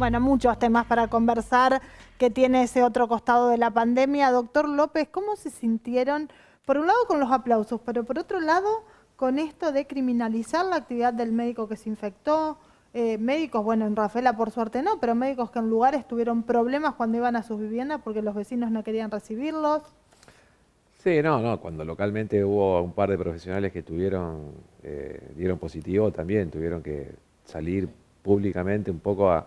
Bueno, muchos temas para conversar que tiene ese otro costado de la pandemia. Doctor López, ¿cómo se sintieron? Por un lado con los aplausos, pero por otro lado con esto de criminalizar la actividad del médico que se infectó. Médicos, bueno, en Rafaela por suerte no, pero médicos que en lugares tuvieron problemas cuando iban a sus viviendas porque los vecinos no querían recibirlos. Sí, no, cuando localmente hubo un par de profesionales que dieron positivo también, tuvieron que salir públicamente un poco a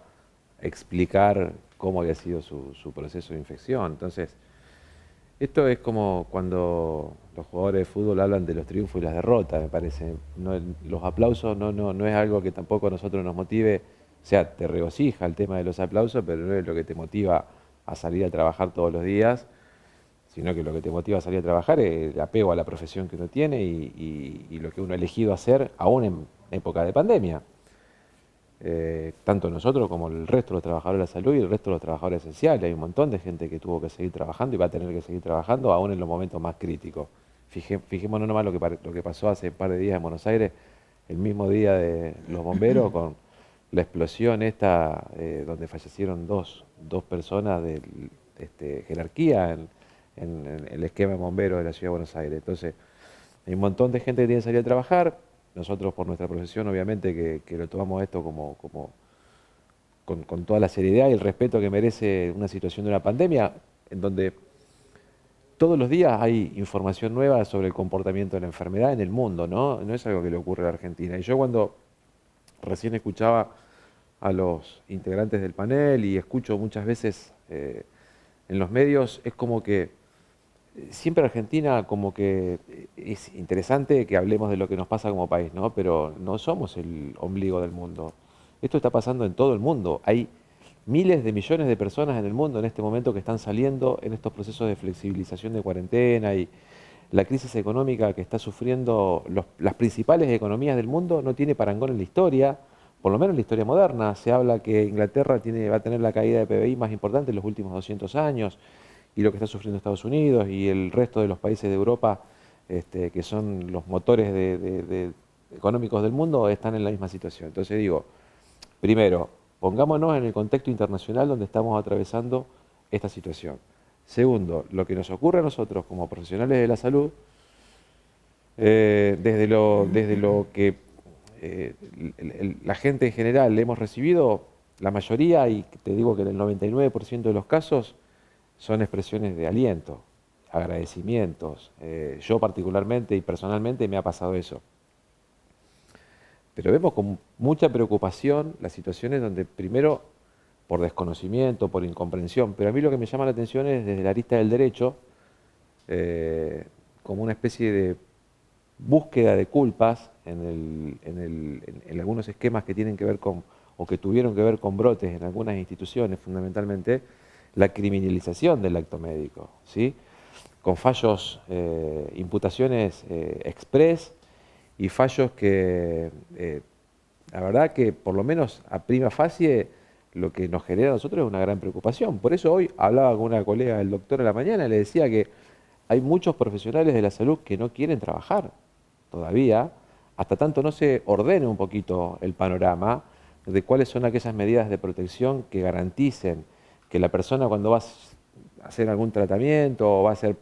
explicar cómo había sido su proceso de infección. Entonces, esto es como cuando los jugadores de fútbol hablan de los triunfos y las derrotas, me parece. Los aplausos no es algo que tampoco a nosotros nos motive, o sea, te regocija el tema de los aplausos, pero no es lo que te motiva a salir a trabajar todos los días, sino que lo que te motiva a salir a trabajar es el apego a la profesión que uno tiene y lo que uno ha elegido hacer aún en época de pandemia. Tanto nosotros como el resto de los trabajadores de la salud y el resto de los trabajadores esenciales. Hay un montón de gente que tuvo que seguir trabajando y va a tener que seguir trabajando aún en los momentos más críticos. Fijémonos nomás lo que pasó hace un par de días en Buenos Aires, el mismo día de los bomberos, con la explosión esta, donde fallecieron dos personas de jerarquía en el esquema de bomberos de la ciudad de Buenos Aires. Entonces, hay un montón de gente que tiene que salir a trabajar. Nosotros, por nuestra profesión, obviamente que lo tomamos esto con toda la seriedad y el respeto que merece una situación de una pandemia, en donde todos los días hay información nueva sobre el comportamiento de la enfermedad en el mundo, ¿no? No es algo que le ocurre a la Argentina. Y yo cuando recién escuchaba a los integrantes del panel y escucho muchas veces en los medios, es como que siempre Argentina como que es interesante que hablemos de lo que nos pasa como país, ¿no? Pero no somos el ombligo del mundo. Esto está pasando en todo el mundo. Hay miles de millones de personas en el mundo en este momento que están saliendo en estos procesos de flexibilización de cuarentena y la crisis económica que está sufriendo las principales economías del mundo no tiene parangón en la historia, por lo menos en la historia moderna. Se habla que Inglaterra va a tener la caída de PBI más importante en los últimos 200 años y lo que está sufriendo Estados Unidos y el resto de los países de Europa, que son los motores económicos del mundo, están en la misma situación. Entonces digo, primero, pongámonos en el contexto internacional donde estamos atravesando esta situación. Segundo, lo que nos ocurre a nosotros como profesionales de la salud, desde lo que la gente en general le hemos recibido, la mayoría, y te digo que en el 99% de los casos, son expresiones de aliento, agradecimientos. Yo particularmente y personalmente me ha pasado eso. Pero vemos con mucha preocupación las situaciones donde primero por desconocimiento, por incomprensión, pero a mí lo que me llama la atención es desde la arista del derecho, como una especie de búsqueda de culpas en algunos esquemas que tienen que ver con, o que tuvieron que ver con brotes en algunas instituciones fundamentalmente, la criminalización del acto médico, ¿sí? Con fallos, imputaciones express y fallos que, la verdad que por lo menos a prima facie, lo que nos genera a nosotros es una gran preocupación. Por eso hoy hablaba con una colega del doctor a la mañana y le decía que hay muchos profesionales de la salud que no quieren trabajar todavía, hasta tanto no se ordene un poquito el panorama de cuáles son aquellas medidas de protección que garanticen que la persona cuando va a hacer algún tratamiento o va a ser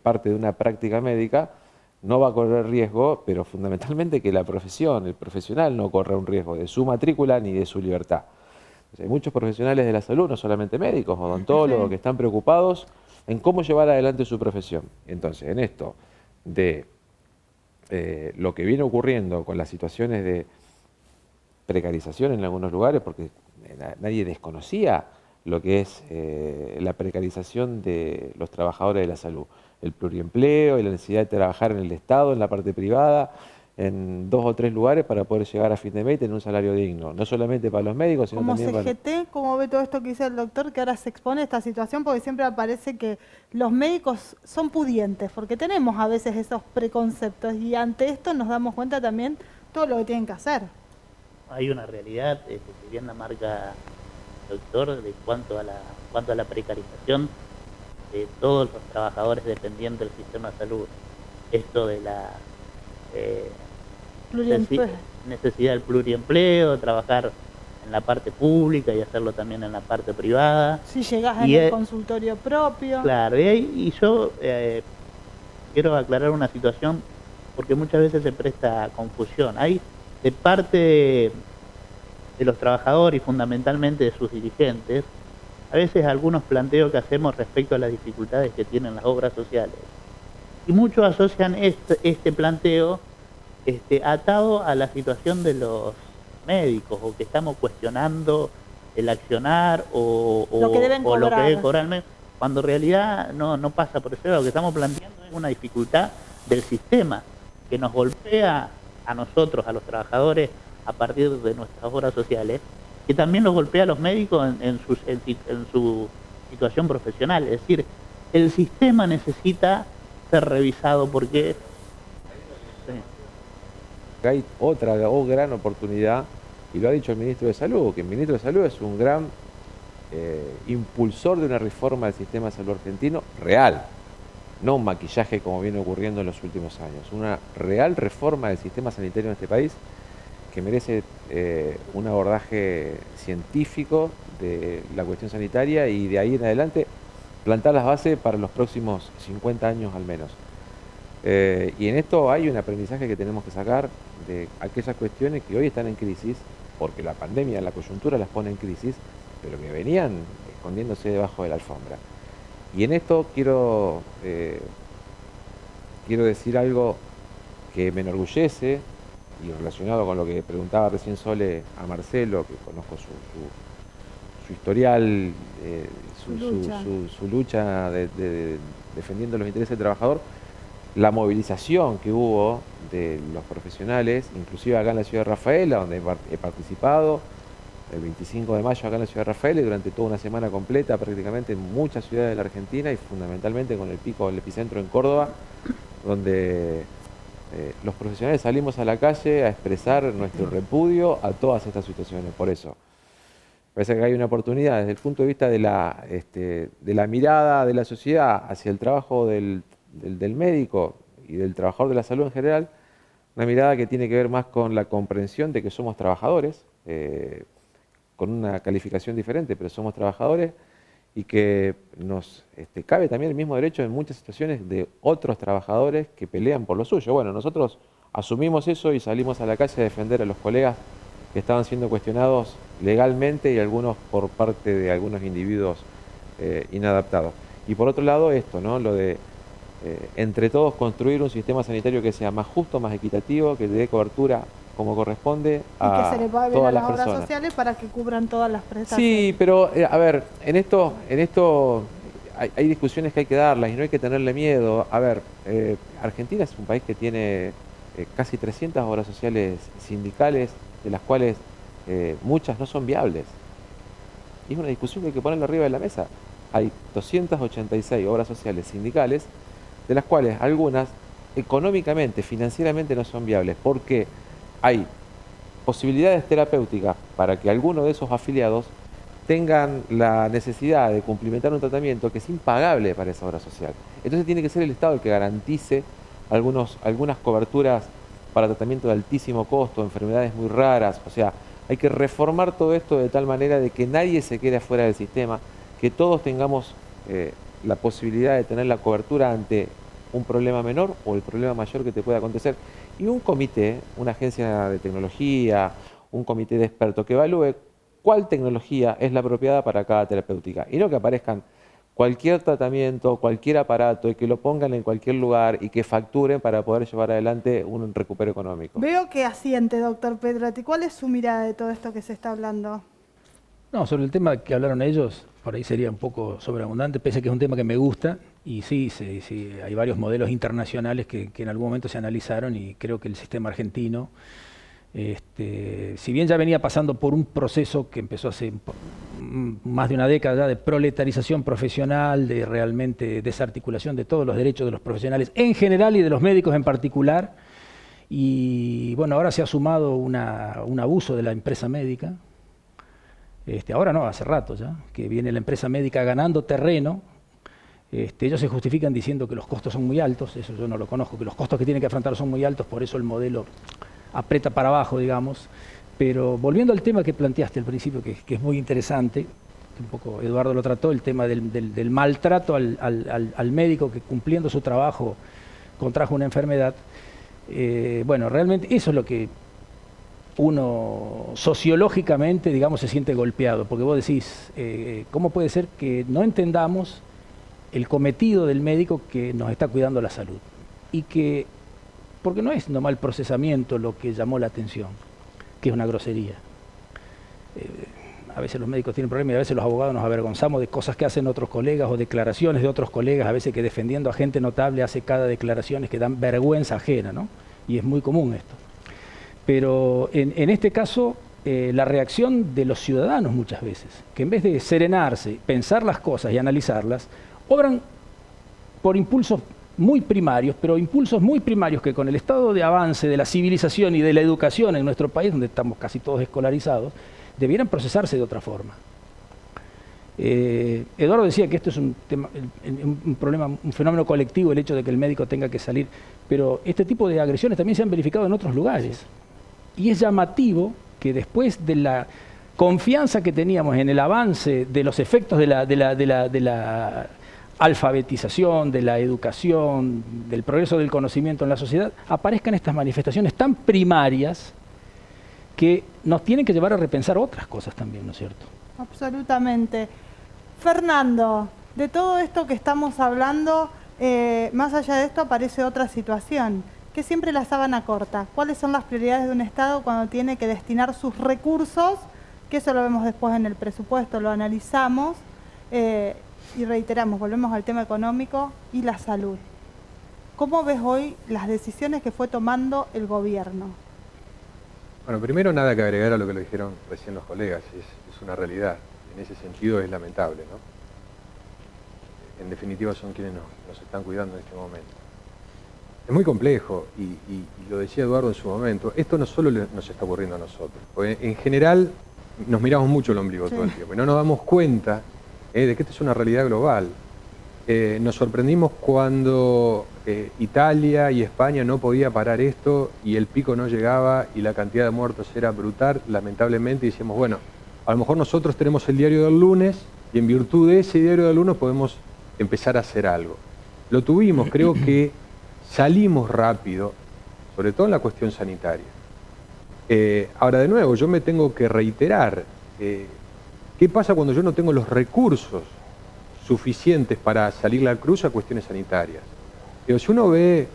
parte de una práctica médica, no va a correr riesgo, pero fundamentalmente que la profesión, el profesional no corra un riesgo de su matrícula ni de su libertad. Entonces, hay muchos profesionales de la salud, no solamente médicos, odontólogos, que están preocupados en cómo llevar adelante su profesión. Entonces, en esto de lo que viene ocurriendo con las situaciones de precarización en algunos lugares, porque nadie desconocía lo que es la precarización de los trabajadores de la salud, el pluriempleo y la necesidad de trabajar en el Estado, en la parte privada, en 2 o 3 lugares para poder llegar a fin de mes y tener un salario digno, no solamente para los médicos, sino Como también para... CGT, ¿cómo ve todo esto que dice el doctor, que ahora se expone esta situación? Porque siempre aparece que los médicos son pudientes, porque tenemos a veces esos preconceptos y ante esto nos damos cuenta también todo lo que tienen que hacer. Hay una realidad, que bien la marca el doctor, de cuanto a la precarización de todos los trabajadores dependientes del sistema de salud. Esto de la necesidad del pluriempleo, trabajar la parte pública y hacerlo también en la parte privada. Si llegas Y en el consultorio propio. Claro, y yo quiero aclarar una situación porque muchas veces se presta confusión. Hay de parte de los trabajadores y fundamentalmente de sus dirigentes, a veces algunos planteos que hacemos respecto a las dificultades que tienen las obras sociales. Y muchos asocian este planteo atado a la situación de los médicos, o que estamos cuestionando el accionar o lo que deben o lo que cobrar. debe cobrar el médico, cuando en realidad no pasa por eso. Lo que estamos planteando es una dificultad del sistema que nos golpea a nosotros, a los trabajadores, a partir de nuestras obras sociales, que también los golpea a los médicos en su situación profesional. Es decir, el sistema necesita ser revisado porque... Sí. Hay otra gran oportunidad, y lo ha dicho el Ministro de Salud, que el Ministro de Salud es un gran impulsor de una reforma del sistema de salud argentino real, no un maquillaje como viene ocurriendo en los últimos años, una real reforma del sistema sanitario en este país que merece un abordaje científico de la cuestión sanitaria y de ahí en adelante plantar las bases para los próximos 50 años al menos. Y en esto hay un aprendizaje que tenemos que sacar de aquellas cuestiones que hoy están en crisis, porque la pandemia, la coyuntura las pone en crisis, pero que venían escondiéndose debajo de la alfombra. Y en esto quiero decir algo que me enorgullece, y relacionado con lo que preguntaba recién Sole a Marcelo, que conozco su historial, su lucha defendiendo los intereses del trabajador, la movilización que hubo de los profesionales, inclusive acá en la ciudad de Rafaela, donde he participado, el 25 de mayo acá en la ciudad de Rafaela, y durante toda una semana completa prácticamente en muchas ciudades de la Argentina, y fundamentalmente con el pico del epicentro en Córdoba, donde los profesionales salimos a la calle a expresar nuestro repudio a todas estas situaciones. Por eso, parece que hay una oportunidad desde el punto de vista de la mirada de la sociedad hacia el trabajo del médico y del trabajador de la salud en general, una mirada que tiene que ver más con la comprensión de que somos trabajadores, con una calificación diferente, pero somos trabajadores, y que nos cabe también el mismo derecho en muchas situaciones de otros trabajadores que pelean por lo suyo. Bueno, nosotros asumimos eso y salimos a la calle a defender a los colegas que estaban siendo cuestionados legalmente y algunos por parte de algunos individuos inadaptados. Y por otro lado esto, ¿no? Lo de entre todos construir un sistema sanitario que sea más justo, más equitativo, que le dé cobertura como corresponde a y que se le pague todas a las las obras personas. sociales para que cubran todas las prestaciones. Sí, pero a ver, en esto hay discusiones que hay que darlas y no hay que tenerle miedo. A ver, Argentina es un país que tiene casi 300 obras sociales sindicales, de las cuales muchas no son viables. Y es una discusión que hay que ponerla arriba de la mesa. Hay 286 obras sociales sindicales, de las cuales algunas económicamente, financieramente no son viables, porque hay posibilidades terapéuticas para que algunos de esos afiliados tengan la necesidad de cumplimentar un tratamiento que es impagable para esa obra social. Entonces tiene que ser el Estado el que garantice algunas coberturas para tratamiento de altísimo costo, enfermedades muy raras. O sea, hay que reformar todo esto de tal manera de que nadie se quede afuera del sistema, que todos tengamos la posibilidad de tener la cobertura ante un problema menor o el problema mayor que te pueda acontecer. Y un comité, una agencia de tecnología, un comité de expertos que evalúe cuál tecnología es la apropiada para cada terapéutica. Y no que aparezcan cualquier tratamiento, cualquier aparato y que lo pongan en cualquier lugar y que facturen para poder llevar adelante un recupero económico. Veo que asiente, doctor Pedrotti. ¿Cuál es su mirada de todo esto que se está hablando? No, sobre el tema que hablaron ellos, por ahí sería un poco sobreabundante, pese a que es un tema que me gusta, y sí, hay varios modelos internacionales que en algún momento se analizaron, y creo que el sistema argentino, si bien ya venía pasando por un proceso que empezó hace más de una década ya de proletarización profesional, de realmente desarticulación de todos los derechos de los profesionales en general y de los médicos en particular, y bueno, ahora se ha sumado un abuso de la empresa médica. Ahora no, hace rato ya, que viene la empresa médica ganando terreno. Ellos se justifican diciendo que los costos son muy altos, eso yo no lo conozco, que los costos que tienen que afrontar son muy altos, por eso el modelo aprieta para abajo, digamos. Pero volviendo al tema que planteaste al principio, que es muy interesante, un poco Eduardo lo trató, el tema del maltrato al médico que cumpliendo su trabajo contrajo una enfermedad. Bueno, realmente eso es lo que uno sociológicamente, digamos, se siente golpeado, porque vos decís, ¿cómo puede ser que no entendamos el cometido del médico que nos está cuidando la salud? Y que, porque no es nomás el procesamiento lo que llamó la atención, que es una grosería. A veces los médicos tienen problemas y a veces los abogados nos avergonzamos de cosas que hacen otros colegas o declaraciones de otros colegas, a veces que defendiendo a gente notable hace cada declaraciones que dan vergüenza ajena, ¿no? Y es muy común esto. Pero en este caso, la reacción de los ciudadanos muchas veces, que en vez de serenarse, pensar las cosas y analizarlas, obran por impulsos muy primarios, pero impulsos muy primarios que con el estado de avance de la civilización y de la educación en nuestro país, donde estamos casi todos escolarizados, debieran procesarse de otra forma. Eduardo decía que esto es un problema, un fenómeno colectivo, el hecho de que el médico tenga que salir, pero este tipo de agresiones también se han verificado en otros lugares. Y es llamativo que después de la confianza que teníamos en el avance de los efectos de la alfabetización, de la educación, del progreso del conocimiento en la sociedad, aparezcan estas manifestaciones tan primarias que nos tienen que llevar a repensar otras cosas también, ¿no es cierto? Absolutamente. Fernando, de todo esto que estamos hablando, más allá de esto aparece otra situación, que es siempre la sábana corta. ¿Cuáles son las prioridades de un Estado cuando tiene que destinar sus recursos? Que eso lo vemos después en el presupuesto, lo analizamos y reiteramos, volvemos al tema económico y la salud. ¿Cómo ves hoy las decisiones que fue tomando el gobierno? Bueno, primero nada que agregar a lo que lo dijeron recién los colegas, es una realidad. En ese sentido es lamentable, ¿no? En definitiva son quienes nos están cuidando en este momento. Es muy complejo y lo decía Eduardo en su momento, esto no solo nos está ocurriendo a nosotros, porque en general nos miramos mucho el ombligo todo el tiempo y no nos damos cuenta de que esto es una realidad global. Nos sorprendimos cuando Italia y España no podía parar esto y el pico no llegaba y la cantidad de muertos era brutal, lamentablemente, y decíamos, bueno, a lo mejor nosotros tenemos el diario del lunes y en virtud de ese diario del lunes podemos empezar a hacer algo. Lo tuvimos, creo que salimos rápido, sobre todo en la cuestión sanitaria. Ahora, de nuevo, yo me tengo que reiterar, ¿qué pasa cuando yo no tengo los recursos suficientes para salir al cruz a cuestiones sanitarias? Pero si uno ve,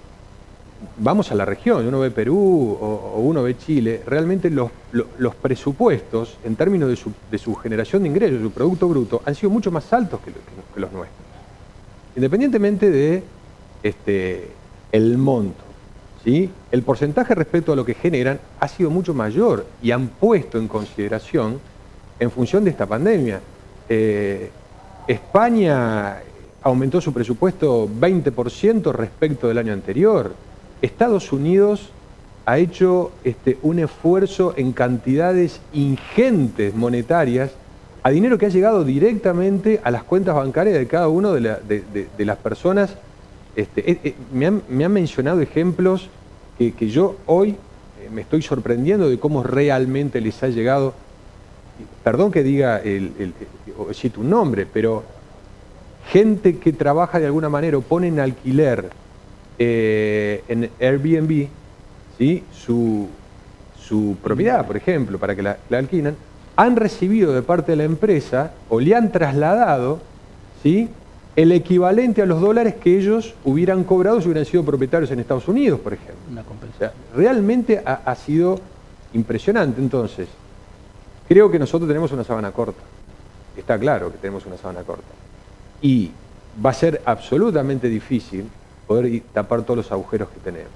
vamos a la región, uno ve Perú o uno ve Chile, realmente los presupuestos en términos de su generación de ingresos, su Producto Bruto, han sido mucho más altos que los nuestros. Independientemente de el monto, ¿sí? El porcentaje respecto a lo que generan ha sido mucho mayor y han puesto en consideración en función de esta pandemia. España aumentó su presupuesto 20% respecto del año anterior. Estados Unidos ha hecho un esfuerzo en cantidades ingentes monetarias a dinero que ha llegado directamente a las cuentas bancarias de cada uno de las personas. Me han mencionado ejemplos que yo hoy me estoy sorprendiendo de cómo realmente les ha llegado. Perdón que diga, o cito un nombre, pero gente que trabaja de alguna manera o pone en alquiler en Airbnb, ¿sí? su propiedad, por ejemplo, para que la alquilan, han recibido de parte de la empresa o le han trasladado, ¿sí?, el equivalente a los dólares que ellos hubieran cobrado si hubieran sido propietarios en Estados Unidos, por ejemplo. Una compensación. O sea, realmente ha sido impresionante. Entonces, creo que nosotros tenemos una sábana corta. Está claro que tenemos una sábana corta. Y va a ser absolutamente difícil poder tapar todos los agujeros que tenemos.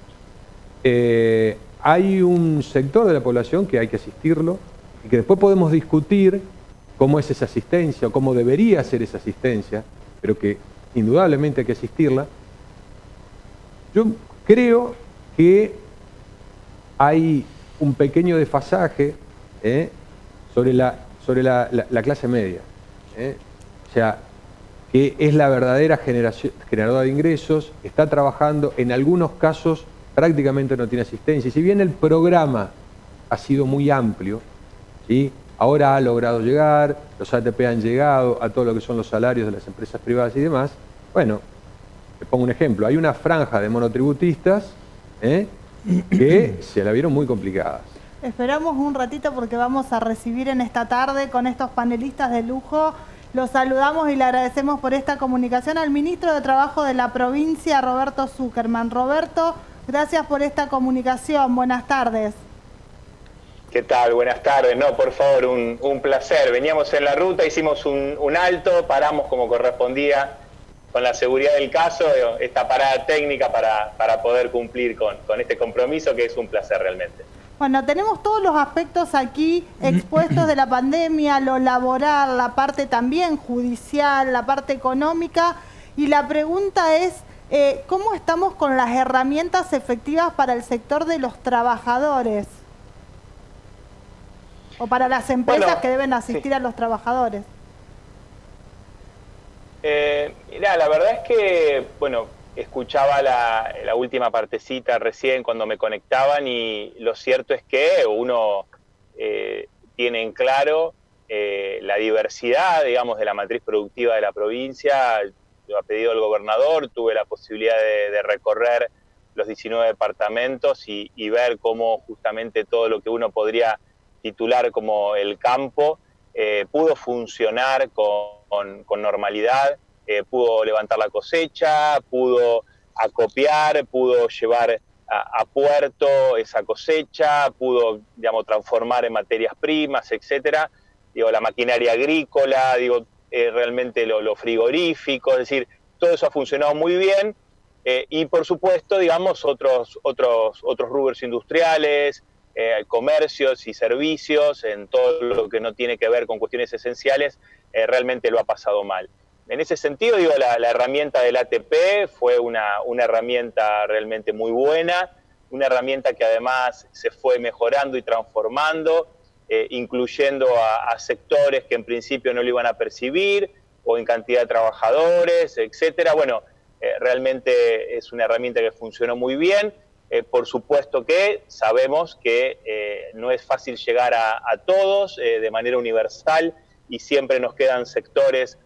Hay un sector de la población que hay que asistirlo y que después podemos discutir cómo es esa asistencia o cómo debería ser esa asistencia, pero que indudablemente hay que asistirla. Yo creo que hay un pequeño desfasaje sobre la clase media. O sea, que es la verdadera generadora de ingresos, está trabajando, en algunos casos prácticamente no tiene asistencia. Y si bien el programa ha sido muy amplio, ¿sí? Ahora ha logrado llegar, los ATP han llegado a todo lo que son los salarios de las empresas privadas y demás. Bueno, te pongo un ejemplo, hay una franja de monotributistas que se la vieron muy complicadas. Esperamos un ratito porque vamos a recibir en esta tarde con estos panelistas de lujo. Los saludamos y le agradecemos por esta comunicación al ministro de Trabajo de la provincia, Roberto Zuckerman. Roberto, gracias por esta comunicación. Buenas tardes. ¿Qué tal? Buenas tardes. No, por favor, un placer. Veníamos en la ruta, hicimos un alto, paramos como correspondía con la seguridad del caso, esta parada técnica para poder cumplir con este compromiso, que es un placer realmente. Bueno, tenemos todos los aspectos aquí expuestos de la pandemia, lo laboral, la parte también judicial, la parte económica, y la pregunta es, ¿cómo estamos con las herramientas efectivas para el sector de los trabajadores? O para las empresas que deben asistir a los trabajadores. Mirá, la verdad es que, bueno, escuchaba la última partecita recién cuando me conectaban y lo cierto es que uno tiene en claro la diversidad, digamos, de la matriz productiva de la provincia. Lo ha pedido el gobernador, tuve la posibilidad de recorrer los 19 departamentos y ver cómo justamente todo lo que uno podría titular como el campo pudo funcionar con normalidad. Pudo levantar la cosecha, pudo acopiar, pudo llevar a puerto esa cosecha, pudo, digamos, transformar en materias primas, etcétera. Digo, la maquinaria agrícola, digo, realmente lo frigorífico, es decir, todo eso ha funcionado muy bien. Y por supuesto, digamos, otros rubros industriales, comercios y servicios, en todo lo que no tiene que ver con cuestiones esenciales, realmente lo ha pasado mal. En ese sentido, digo, la herramienta del ATP fue una herramienta realmente muy buena, una herramienta que además se fue mejorando y transformando, incluyendo a sectores que en principio no lo iban a percibir, o en cantidad de trabajadores, etcétera. Bueno, realmente es una herramienta que funcionó muy bien. Por supuesto que sabemos que no es fácil llegar a todos de manera universal y siempre nos quedan sectores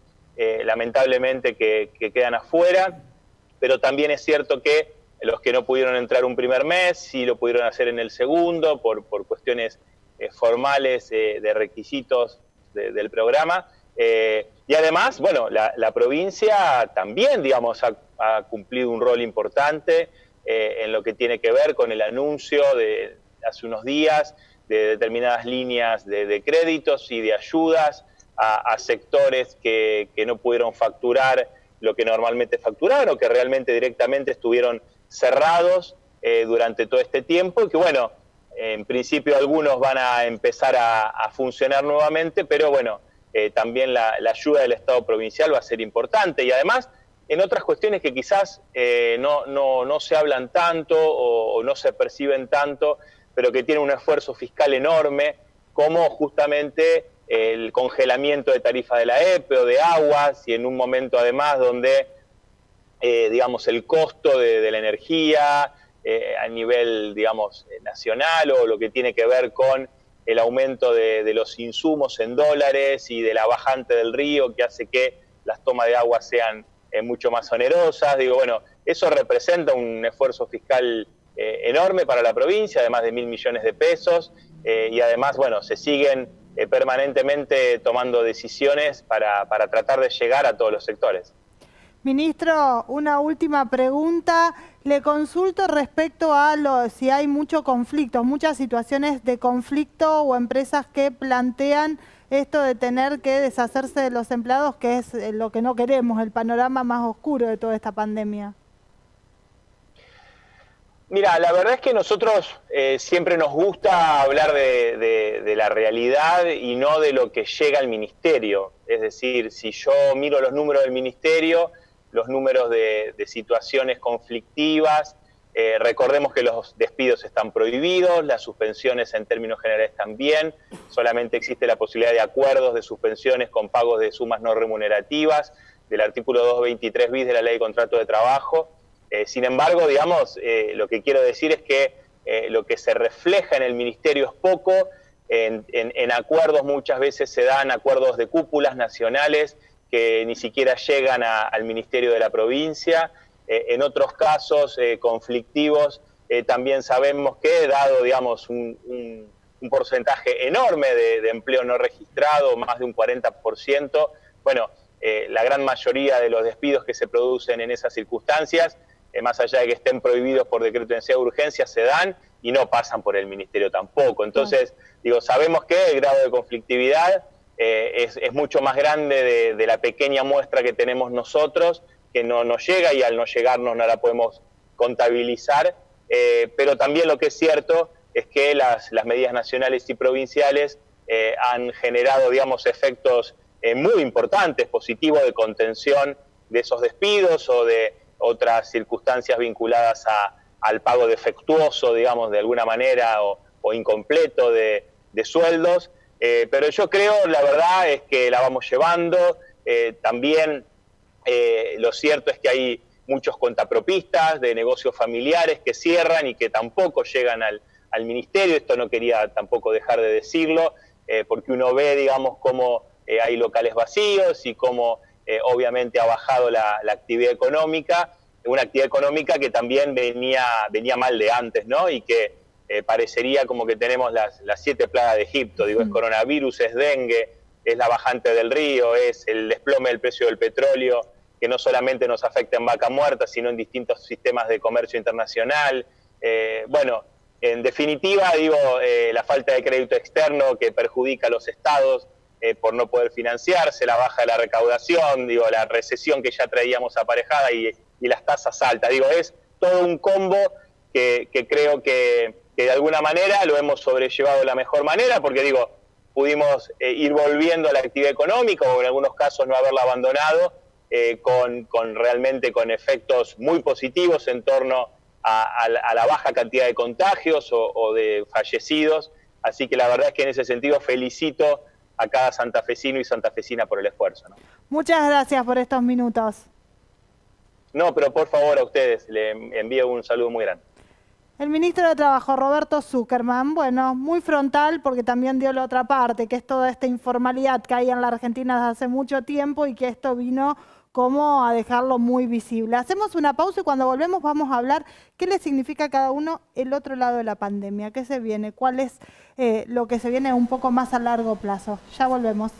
lamentablemente que quedan afuera, pero también es cierto que los que no pudieron entrar un primer mes sí lo pudieron hacer en el segundo por cuestiones formales de requisitos del programa. Y además, bueno, la provincia también, digamos, ha cumplido un rol importante en lo que tiene que ver con el anuncio de hace unos días de determinadas líneas de créditos y de ayudas a sectores que no pudieron facturar lo que normalmente facturaron o que realmente directamente estuvieron cerrados durante todo este tiempo y que, bueno, en principio algunos van a empezar a funcionar nuevamente, pero bueno, también la ayuda del Estado provincial va a ser importante y además en otras cuestiones que quizás no se hablan tanto o no se perciben tanto, pero que tienen un esfuerzo fiscal enorme, como justamente el congelamiento de tarifas de la EPE o de aguas, y en un momento además donde, digamos, el costo de la energía a nivel, digamos, nacional o lo que tiene que ver con el aumento de los insumos en dólares y de la bajante del río que hace que las tomas de agua sean mucho más onerosas. Digo, bueno, eso representa un esfuerzo fiscal enorme para la provincia, además de 1.000 millones de pesos, y además, bueno, se siguen permanentemente tomando decisiones para tratar de llegar a todos los sectores. Ministro, una última pregunta. Le consulto respecto a si hay mucho conflicto, muchas situaciones de conflicto o empresas que plantean esto de tener que deshacerse de los empleados, que es lo que no queremos, el panorama más oscuro de toda esta pandemia. Mira, la verdad es que nosotros siempre nos gusta hablar de la realidad y no de lo que llega al ministerio. Es decir, si yo miro los números del ministerio, los números de situaciones conflictivas, recordemos que los despidos están prohibidos, las suspensiones en términos generales también, solamente existe la posibilidad de acuerdos de suspensiones con pagos de sumas no remunerativas, del artículo 223 bis de la Ley de Contrato de Trabajo. Sin embargo, digamos, lo que quiero decir es que lo que se refleja en el ministerio es poco. En acuerdos muchas veces se dan acuerdos de cúpulas nacionales que ni siquiera llegan al ministerio de la provincia. En otros casos conflictivos también sabemos que, dado digamos, un porcentaje enorme de empleo no registrado, más de un 40%, bueno, la gran mayoría de los despidos que se producen en esas circunstancias, más allá de que estén prohibidos por decreto de necesidad de urgencia, se dan y no pasan por el ministerio tampoco. Entonces, digo, sabemos que el grado de conflictividad es mucho más grande de la pequeña muestra que tenemos nosotros, que no nos llega y al no llegarnos no la podemos contabilizar, pero también lo que es cierto es que las medidas nacionales y provinciales han generado, digamos, efectos muy importantes, positivos, de contención de esos despidos o de otras circunstancias vinculadas al pago defectuoso, digamos, de alguna manera, o incompleto de sueldos. Pero yo creo, la verdad, es que la vamos llevando. También lo cierto es que hay muchos contapropistas de negocios familiares que cierran y que tampoco llegan al ministerio. Esto no quería tampoco dejar de decirlo, porque uno ve, digamos, cómo hay locales vacíos y cómo obviamente ha bajado la actividad económica, una actividad económica que también venía mal de antes, ¿no? Y que parecería como que tenemos las 7 plagas de Egipto, digo, es coronavirus, es dengue, es la bajante del río, es el desplome del precio del petróleo, que no solamente nos afecta en Vaca Muerta, sino en distintos sistemas de comercio internacional. Bueno, en definitiva, digo, la falta de crédito externo que perjudica a los estados por no poder financiarse, la baja de la recaudación, digo, la recesión que ya traíamos aparejada y las tasas altas. Digo, es todo un combo que creo que de alguna manera lo hemos sobrellevado de la mejor manera, porque digo, pudimos ir volviendo a la actividad económica, o en algunos casos no haberla abandonado, realmente con efectos muy positivos en torno a la baja cantidad de contagios o de fallecidos. Así que la verdad es que en ese sentido felicito a cada santafesino y santafesina por el esfuerzo, ¿no? Muchas gracias por estos minutos. No, pero por favor a ustedes, le envío un saludo muy grande. El ministro de Trabajo, Roberto Zuckerman, bueno, muy frontal porque también dio la otra parte, que es toda esta informalidad que hay en la Argentina desde hace mucho tiempo y que esto vino como a dejarlo muy visible. Hacemos una pausa y cuando volvemos vamos a hablar qué le significa a cada uno el otro lado de la pandemia, qué se viene, cuál es lo que se viene un poco más a largo plazo. Ya volvemos.